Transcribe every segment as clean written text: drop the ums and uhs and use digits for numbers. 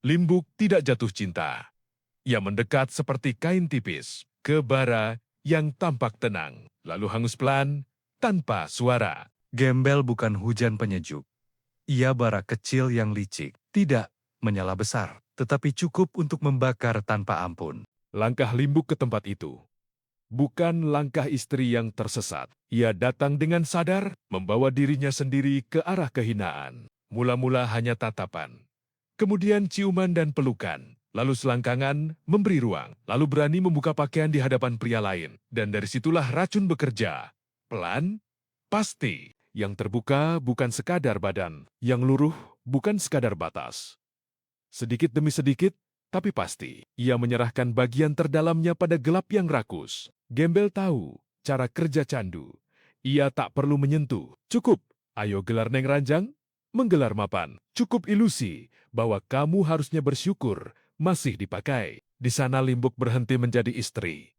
Limbuk tidak jatuh cinta. Ia mendekat seperti kain tipis ke bara yang tampak tenang, lalu hangus pelan tanpa suara. Gembel bukan hujan penyejuk. Ia bara kecil yang licik, tidak menyala besar, tetapi cukup untuk membakar tanpa ampun. Langkah Limbuk ke tempat itu bukan langkah istri yang tersesat. Ia datang dengan sadar, membawa dirinya sendiri ke arah kehinaan. Mula-mula hanya tatapan, kemudian ciuman dan pelukan, lalu selangkangan memberi ruang, lalu berani membuka pakaian di hadapan pria lain. Dan dari situlah racun bekerja. Pelan, pasti. Yang terbuka bukan sekadar badan, yang luruh bukan sekadar batas. Sedikit demi sedikit, tapi pasti, ia menyerahkan bagian terdalamnya pada gelap yang rakus. Gembel tahu cara kerja candu. Ia tak perlu menyentuh. Cukup, ayo gelar neng ranjang, menggelar mapan. Cukup ilusi bahwa kamu harusnya bersyukur masih dipakai. Di sana Limbuk berhenti menjadi istri.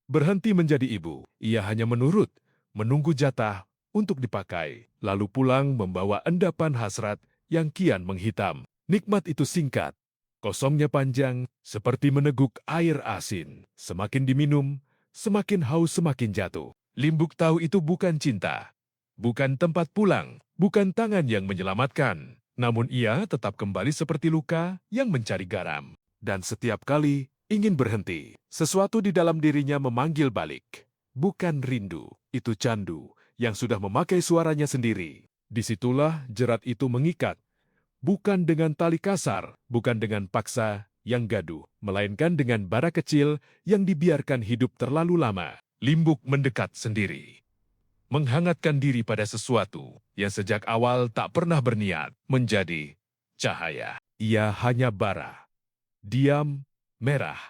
Berhenti menjadi ibu. Ia hanya menurut, menunggu jatah untuk dipakai, lalu pulang membawa endapan hasrat yang kian menghitam. Nikmat itu singkat, kosongnya panjang, seperti meneguk air asin. Semakin diminum, semakin haus semakin jatuh. Limbuk tahu itu bukan cinta, bukan tempat pulang, bukan tangan yang menyelamatkan. Namun ia tetap kembali seperti luka yang mencari garam. Dan setiap kali ingin berhenti, sesuatu di dalam dirinya memanggil balik. Bukan rindu, itu candu yang sudah memakai suaranya sendiri. Disitulah jerat itu mengikat. Bukan dengan tali kasar, bukan dengan paksa yang gaduh, melainkan dengan bara kecil yang dibiarkan hidup terlalu lama. Limbuk mendekat sendiri, menghangatkan diri pada sesuatu yang sejak awal tak pernah berniat menjadi cahaya. Ia hanya bara, diam, merah,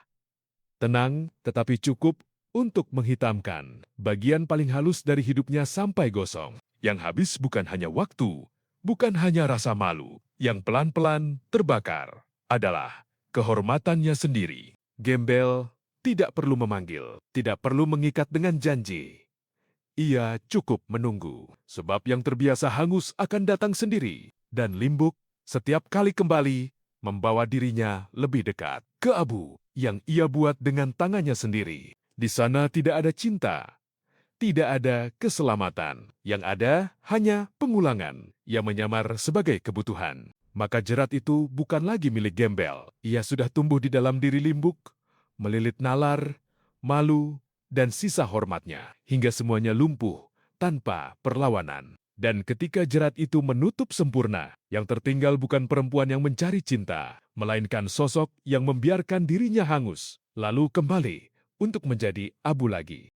tenang tetapi cukup untuk menghitamkan bagian paling halus dari hidupnya sampai gosong. Yang habis bukan hanya waktu, bukan hanya rasa malu, yang pelan-pelan terbakar adalah kehormatannya sendiri. Gembel tidak perlu memanggil, tidak perlu mengikat dengan janji. Ia cukup menunggu, sebab yang terbiasa hangus akan datang sendiri. Dan Limbuk setiap kali kembali membawa dirinya lebih dekat ke abu yang ia buat dengan tangannya sendiri. Di sana tidak ada cinta, tidak ada keselamatan. Yang ada hanya pengulangan yang menyamar sebagai kebutuhan. Maka jerat itu bukan lagi milik Gembel. Ia sudah tumbuh di dalam diri Limbuk, melilit nalar, malu, dan sisa hormatnya, hingga semuanya lumpuh tanpa perlawanan. Dan ketika jerat itu menutup sempurna, yang tertinggal bukan perempuan yang mencari cinta, melainkan sosok yang membiarkan dirinya hangus, lalu kembali untuk menjadi abu lagi.